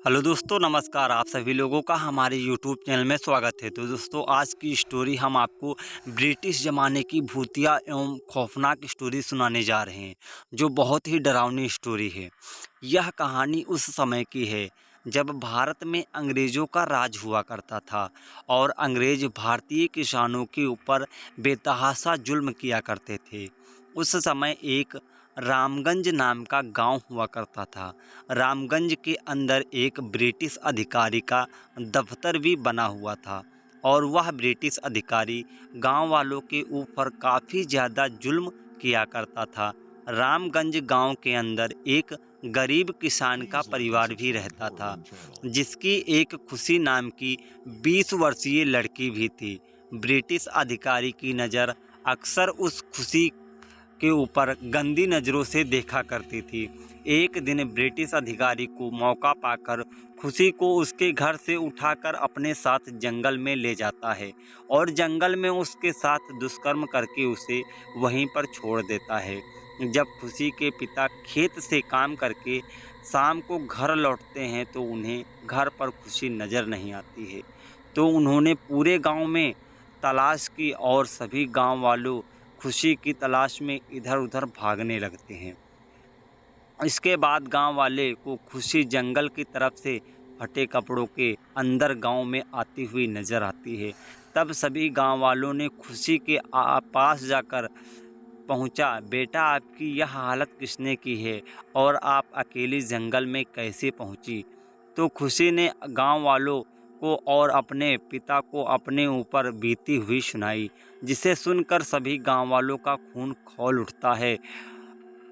Hello दोस्तों, नमस्कार। आप सभी लोगों का हमारे यूट्यूब चैनल में स्वागत है। तो दोस्तों, आज की स्टोरी हम आपको ब्रिटिश ज़माने की भूतिया एवं खौफनाक स्टोरी सुनाने जा रहे हैं, जो बहुत ही डरावनी स्टोरी है। यह कहानी उस समय की है जब भारत में अंग्रेज़ों का राज हुआ करता था और अंग्रेज़ भारतीय किसानों के ऊपर बेतहाशा जुल्म किया करते थे। उस समय एक रामगंज नाम का गांव हुआ करता था। रामगंज के अंदर एक ब्रिटिश अधिकारी का दफ्तर भी बना हुआ था और वह ब्रिटिश अधिकारी गांव वालों के ऊपर काफ़ी ज़्यादा जुल्म किया करता था। रामगंज गांव के अंदर एक गरीब किसान का परिवार भी रहता था, जिसकी एक खुशी नाम की 20 वर्षीय लड़की भी थी। ब्रिटिश अधिकारी की नज़र अक्सर उस खुशी के ऊपर गंदी नज़रों से देखा करती थी। एक दिन ब्रिटिश अधिकारी को मौका पाकर खुशी को उसके घर से उठाकर अपने साथ जंगल में ले जाता है और जंगल में उसके साथ दुष्कर्म करके उसे वहीं पर छोड़ देता है। जब खुशी के पिता खेत से काम करके शाम को घर लौटते हैं तो उन्हें घर पर खुशी नज़र नहीं आती है। तो उन्होंने पूरे गांव में तलाश की और सभी गांव वालों खुशी की तलाश में इधर-उधर भागने लगते हैं। इसके बाद गांव वाले को खुशी जंगल की तरफ से फटे कपड़ों के अंदर गांव में आती हुई नज़र आती है। तब सभी गांव वालों ने खुशी के पास जाकर पहुंचा, बेटा आपकी यह हालत किसने की है और आप अकेली जंगल में कैसे पहुंची? तो खुशी ने गांव वालों को और अपने पिता को अपने ऊपर बीती हुई सुनाई, जिसे सुनकर सभी गांव वालों का खून खौल उठता है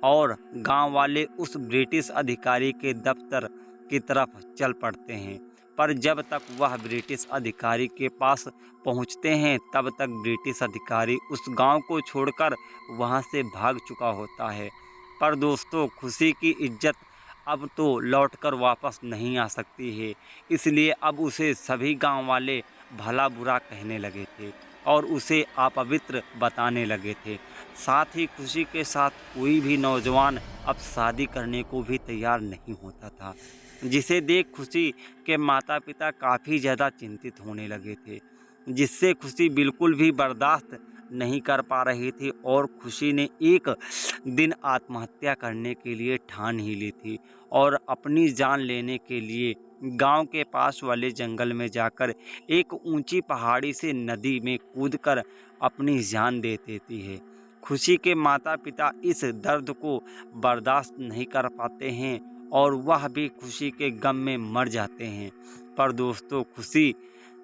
और गांव वाले उस ब्रिटिश अधिकारी के दफ्तर की तरफ चल पड़ते हैं। पर जब तक वह ब्रिटिश अधिकारी के पास पहुंचते हैं तब तक ब्रिटिश अधिकारी उस गांव को छोड़कर वहां से भाग चुका होता है। पर दोस्तों, खुशी की इज्जत अब तो लौटकर वापस नहीं आ सकती है, इसलिए अब उसे सभी गांव वाले भला बुरा कहने लगे थे और उसे अपवित्र बताने लगे थे। साथ ही खुशी के साथ कोई भी नौजवान अब शादी करने को भी तैयार नहीं होता था, जिसे देख खुशी के माता-पिता काफ़ी ज़्यादा चिंतित होने लगे थे, जिससे खुशी बिल्कुल भी बर्दाश्त नहीं कर पा रही थी और खुशी ने एक दिन आत्महत्या करने के लिए ठान ही ली थी और अपनी जान लेने के लिए गांव के पास वाले जंगल में जाकर एक ऊंची पहाड़ी से नदी में कूदकर अपनी जान दे देती है। खुशी के माता-पिता इस दर्द को बर्दाश्त नहीं कर पाते हैं और वह भी खुशी के गम में मर जाते हैं। पर दोस्तों, खुशी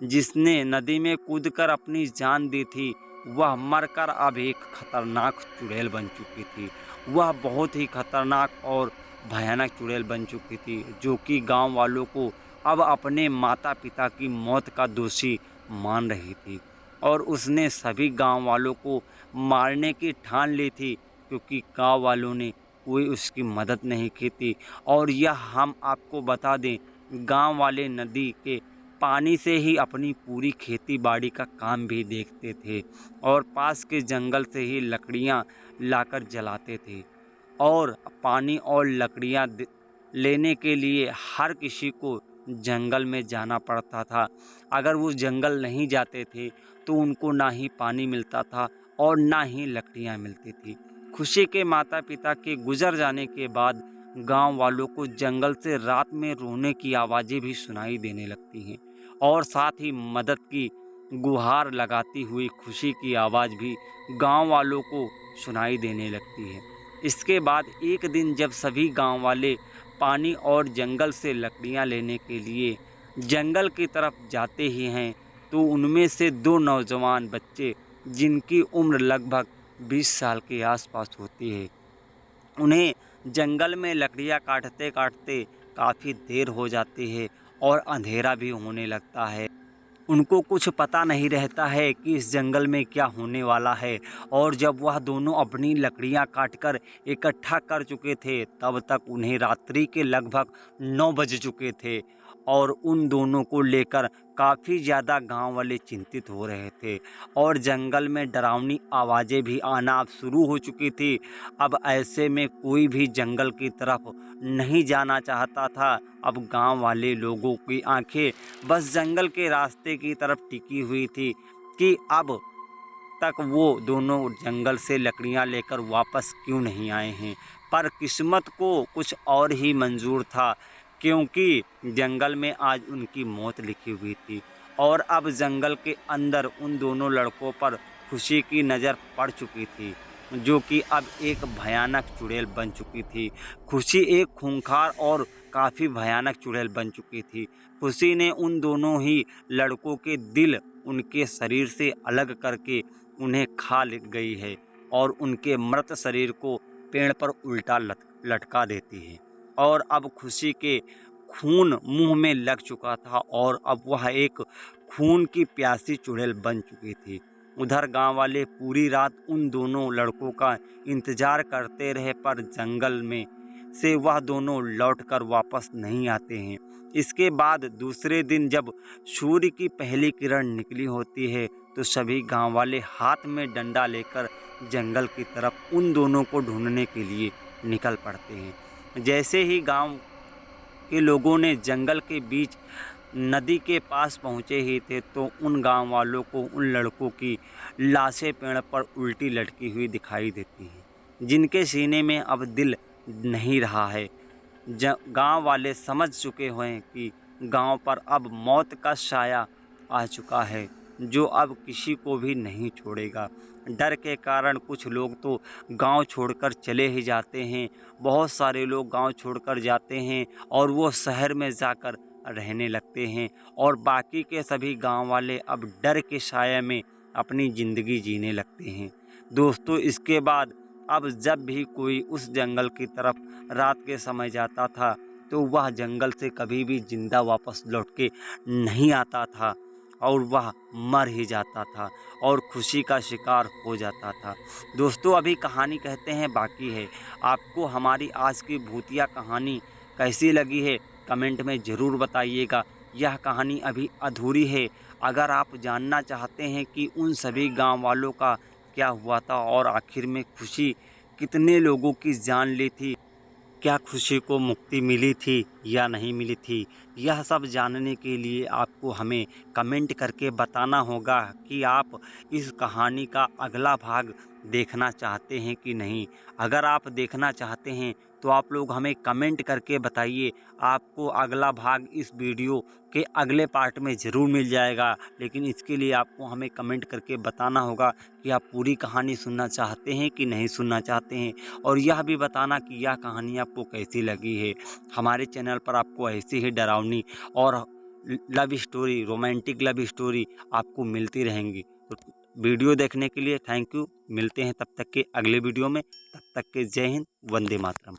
जिसने नदी में कूदकर अपनी जान दी थी, वह मरकर अब एक खतरनाक चुड़ैल बन चुकी थी। वह बहुत ही खतरनाक और भयानक चुड़ैल बन चुकी थी, जो कि गांव वालों को अब अपने माता-पिता की मौत का दोषी मान रही थी और उसने सभी गांव वालों को मारने की ठान ली थी, क्योंकि गांव वालों ने कोई उसकी मदद नहीं की थी। और यह हम आपको बता दें, गांव वाले नदी के पानी से ही अपनी पूरी खेती बाड़ी का काम भी देखते थे और पास के जंगल से ही लकड़ियां लाकर जलाते थे और पानी और लकड़ियां लेने के लिए हर किसी को जंगल में जाना पड़ता था। अगर वो जंगल नहीं जाते थे तो उनको ना ही पानी मिलता था और ना ही लकड़ियां मिलती थी। खुशी के माता-पिता के गुजर जाने के बाद गांव वालों को जंगल से रात में रोने की आवाज़ें भी सुनाई देने लगती हैं और साथ ही मदद की गुहार लगाती हुई खुशी की आवाज़ भी गांव वालों को सुनाई देने लगती है। इसके बाद एक दिन जब सभी गांव वाले पानी और जंगल से लकड़ियां लेने के लिए जंगल की तरफ जाते ही हैं, तो उनमें से दो नौजवान बच्चे, जिनकी उम्र लगभग 20 साल के आसपास होती है, उन्हें जंगल में लकड़ियाँ काटते-काटते काफ़ी देर हो जाती है और अंधेरा भी होने लगता है। उनको कुछ पता नहीं रहता है कि इस जंगल में क्या होने वाला है और जब वह दोनों अपनी लकड़ियां काटकर इकट्ठा कर चुके थे, तब तक उन्हें रात्रि के लगभग 9 बज चुके थे और उन दोनों को लेकर काफ़ी ज़्यादा गांव वाले चिंतित हो रहे थे और जंगल में डरावनी आवाज़ें भी आना अब शुरू हो चुकी थी। अब ऐसे में कोई भी जंगल की तरफ नहीं जाना चाहता था। अब गांव वाले लोगों की आंखें बस जंगल के रास्ते की तरफ टिकी हुई थी कि अब तक वो दोनों जंगल से लकड़ियां लेकर वापस क्यों नहीं आए हैं। पर किस्मत को कुछ और ही मंजूर था, क्योंकि जंगल में आज उनकी मौत लिखी हुई थी और अब जंगल के अंदर उन दोनों लड़कों पर खुशी की नज़र पड़ चुकी थी, जो कि अब एक भयानक चुड़ैल बन चुकी थी। खुशी एक खूंखार और काफ़ी भयानक चुड़ैल बन चुकी थी। खुशी ने उन दोनों ही लड़कों के दिल उनके शरीर से अलग करके उन्हें खा गई है और उनके मृत शरीर को पेड़ पर उल्टा लटका देती है। और अब खुशी के खून मुंह में लग चुका था और अब वह एक खून की प्यासी चुड़ैल बन चुकी थी। उधर गांव वाले पूरी रात उन दोनों लड़कों का इंतजार करते रहे, पर जंगल में से वह दोनों लौटकर वापस नहीं आते हैं। इसके बाद दूसरे दिन जब सूर्य की पहली किरण निकली होती है तो सभी गांव वाले हाथ में डंडा लेकर जंगल की तरफ उन दोनों को ढूंढने के लिए निकल पड़ते हैं। जैसे ही गांव के लोगों ने जंगल के बीच नदी के पास पहुंचे ही थे तो उन गांव वालों को उन लड़कों की लाशें पेड़ पर उल्टी लटकी हुई दिखाई देती हैं, जिनके सीने में अब दिल नहीं रहा है। गांव वाले समझ चुके हैं कि गांव पर अब मौत का साया आ चुका है, जो अब किसी को भी नहीं छोड़ेगा। डर के कारण कुछ लोग तो गांव छोड़कर चले ही जाते हैं। बहुत सारे लोग गांव छोड़कर जाते हैं और वो शहर में जाकर रहने लगते हैं और बाकी के सभी गांव वाले अब डर के साये में अपनी ज़िंदगी जीने लगते हैं। दोस्तों, इसके बाद अब जब भी कोई उस जंगल की तरफ रात के समय जाता था तो वह जंगल से कभी भी जिंदा वापस लौट के नहीं आता था और वह मर ही जाता था और खुशी का शिकार हो जाता था। दोस्तों, अभी कहानी कहते हैं बाकी है। आपको हमारी आज की भूतिया कहानी कैसी लगी है कमेंट में ज़रूर बताइएगा। यह कहानी अभी अधूरी है। अगर आप जानना चाहते हैं कि उन सभी गांव वालों का क्या हुआ था और आखिर में खुशी कितने लोगों की जान ली थी, क्या खुशी को मुक्ति मिली थी या नहीं मिली थी, यह सब जानने के लिए आपको हमें कमेंट करके बताना होगा कि आप इस कहानी का अगला भाग देखना चाहते हैं कि नहीं। अगर आप देखना चाहते हैं तो आप लोग हमें कमेंट करके बताइए। आपको अगला भाग इस वीडियो के अगले पार्ट में ज़रूर मिल जाएगा, लेकिन इसके लिए आपको हमें कमेंट करके बताना होगा कि आप पूरी कहानी सुनना चाहते हैं कि नहीं सुनना चाहते हैं, और यह भी बताना कि यह कहानी आपको कैसी लगी है। हमारे चैनल पर आपको ऐसी ही डरावनी और love story, romantic love story आपको मिलती रहेंगी। तो वीडियो देखने के लिए थैंक यू। मिलते हैं तब तक के अगले वीडियो में। तब तक के जय हिंद, वंदे मातरम।